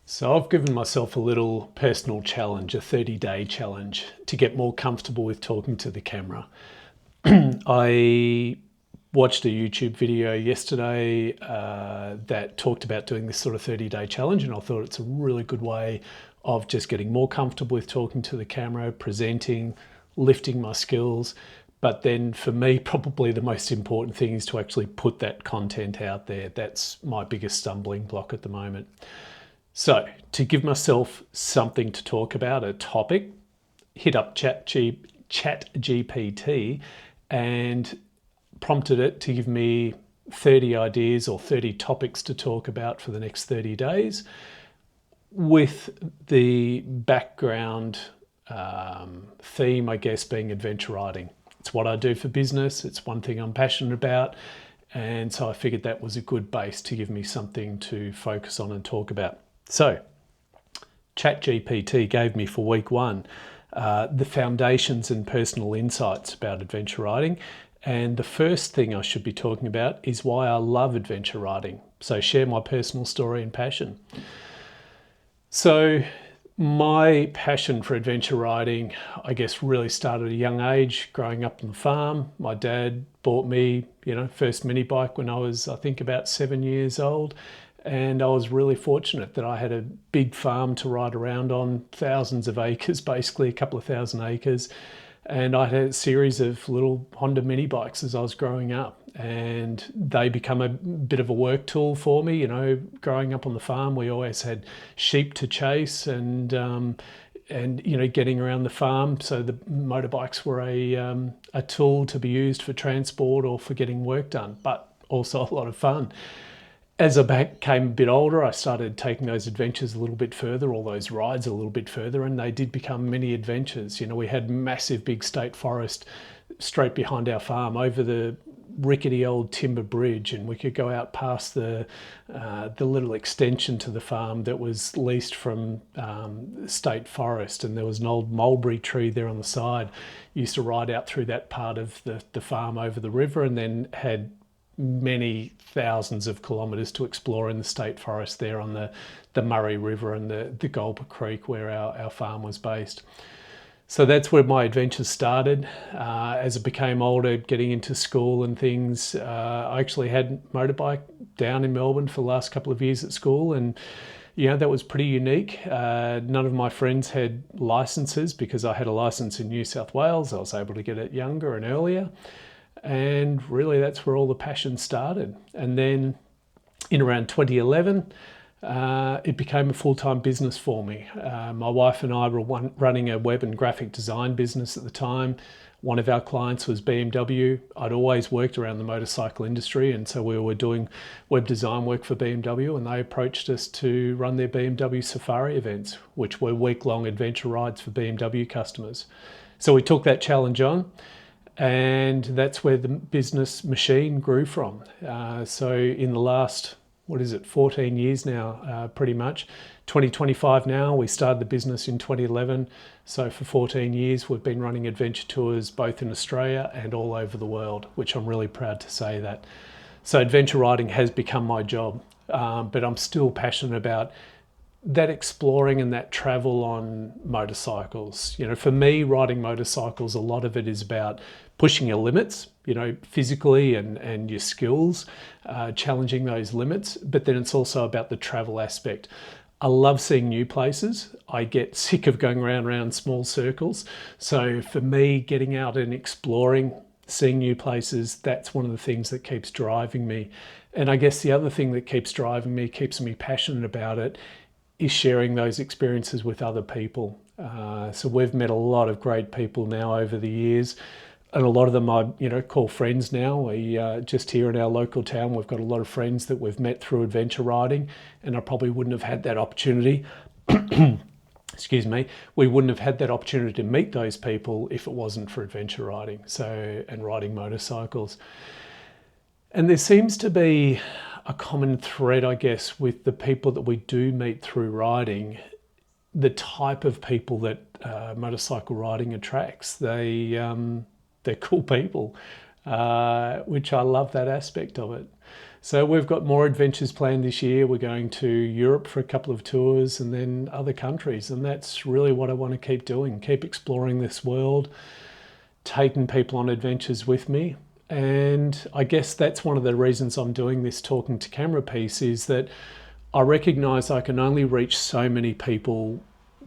So I've given myself a little personal challenge, a 30-day challenge to get more comfortable with talking to the camera. I watched a YouTube video yesterday that talked about doing this sort of 30-day challenge, and I thought it's a really good way of just getting more comfortable with talking to the camera, presenting, lifting my skills. But then for me, probably the most important thing is to actually put that content out there. That's my biggest stumbling block at the moment. So to give myself something to talk about, a topic, hit up ChatGPT and prompted it to give me 30 ideas or 30 topics to talk about for the next 30 days with the background theme, I guess, being adventure riding. It's what I do for business. It's one thing I'm passionate about. And so I figured that was a good base to give me something to focus on and talk about. So ChatGPT gave me for week one the foundations and personal insights about adventure riding. And the first thing I should be talking about is why I love adventure riding. So share my personal story and passion. So my passion for adventure riding, I guess, really started at a young age, growing up on the farm. My dad bought me, first mini bike when I was, I think, about 7 years old. And I was really fortunate that I had a big farm to ride around on, thousands of acres, basically a couple of thousand acres. And I had a series of little Honda mini bikes as I was growing up. And they become a bit of a work tool for me. Growing up on the farm, we always had sheep to chase and getting around the farm. So the motorbikes were a tool to be used for transport or for getting work done, but also a lot of fun. As I became a bit older, I started taking those adventures a little bit further, all those rides a little bit further, and they did become mini adventures. We had massive big state forest straight behind our farm over the rickety old timber bridge, and we could go out past the little extension to the farm that was leased from state forest, and there was an old mulberry tree there on the side. Used to ride out through that part of the farm over the river, and then had many thousands of kilometres to explore in the state forest there on the Murray River and the Gulper Creek where our farm was based. So that's where my adventures started. As I became older, getting into school and things, I actually had motorbike down in Melbourne for the last couple of years at school, and that was pretty unique. None of my friends had licenses because I had a license in New South Wales. I was able to get it younger and earlier. And really that's where all the passion started. And then in around 2011, it became a full-time business for me. My wife and I were running a web and graphic design business at the time. One of our clients was BMW. I'd always worked around the motorcycle industry, and so we were doing web design work for BMW, and they approached us to run their BMW Safari events, which were week-long adventure rides for BMW customers. So we took that challenge on, and that's where the business machine grew from. So in the last, 14 years now, pretty much. 2025 now, we started the business in 2011. So for 14 years, we've been running adventure tours both in Australia and all over the world, which I'm really proud to say that. So adventure riding has become my job, but I'm still passionate about that exploring and that travel on motorcycles. For me, riding motorcycles, a lot of it is about pushing your limits, physically and your skills, challenging those limits, but then it's also about the travel aspect. I love seeing new places. I get sick of going around small circles. So for me, getting out and exploring, seeing new places, that's one of the things that keeps driving me. And I guess the other thing that keeps driving me, keeps me passionate about it, is sharing those experiences with other people. So we've met a lot of great people now over the years, and a lot of them I call friends now. We just here in our local town, we've got a lot of friends that we've met through adventure riding, and I probably wouldn't have had that opportunity. Excuse me, we wouldn't have had that opportunity to meet those people if it wasn't for adventure riding, and riding motorcycles. And there seems to be a common thread, I guess, with the people that we do meet through riding, the type of people that motorcycle riding attracts. They're cool people, which I love that aspect of it. So we've got more adventures planned this year. We're going to Europe for a couple of tours and then other countries. And that's really what I want to keep doing, keep exploring this world, taking people on adventures with me. And I guess that's one of the reasons I'm doing this talking to camera piece, is that I recognise I can only reach so many people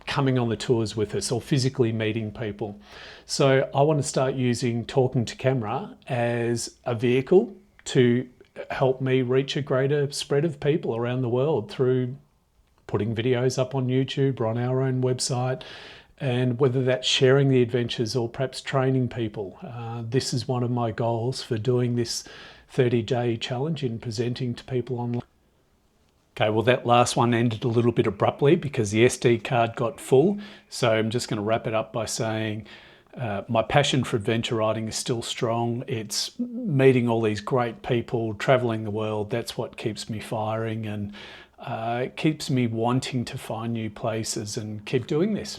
coming on the tours with us or physically meeting people. So I want to start using talking to camera as a vehicle to help me reach a greater spread of people around the world through putting videos up on YouTube or on our own website, and whether that's sharing the adventures or perhaps training people. This is one of my goals for doing this 30-day challenge in presenting to people online. Okay, well that last one ended a little bit abruptly because the SD card got full. So I'm just going to wrap it up by saying my passion for adventure writing is still strong. It's meeting all these great people, traveling the world. That's what keeps me firing, and it keeps me wanting to find new places and keep doing this.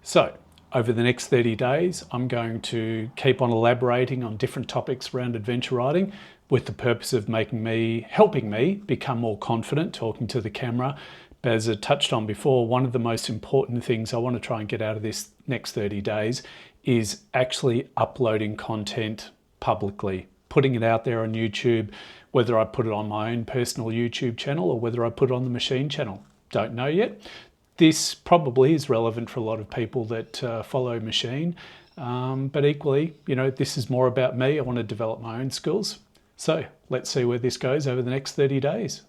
So over the next 30 days, I'm going to keep on elaborating on different topics around adventure writing with the purpose of helping me become more confident talking to the camera. But as I touched on before, one of the most important things I want to try and get out of this next 30 days is actually uploading content publicly, putting it out there on YouTube, whether I put it on my own personal YouTube channel or whether I put it on the machine channel. Don't know yet. This probably is relevant for a lot of people that follow machine, but equally, this is more about me. I want to develop my own skills. So let's see where this goes over the next 30 days.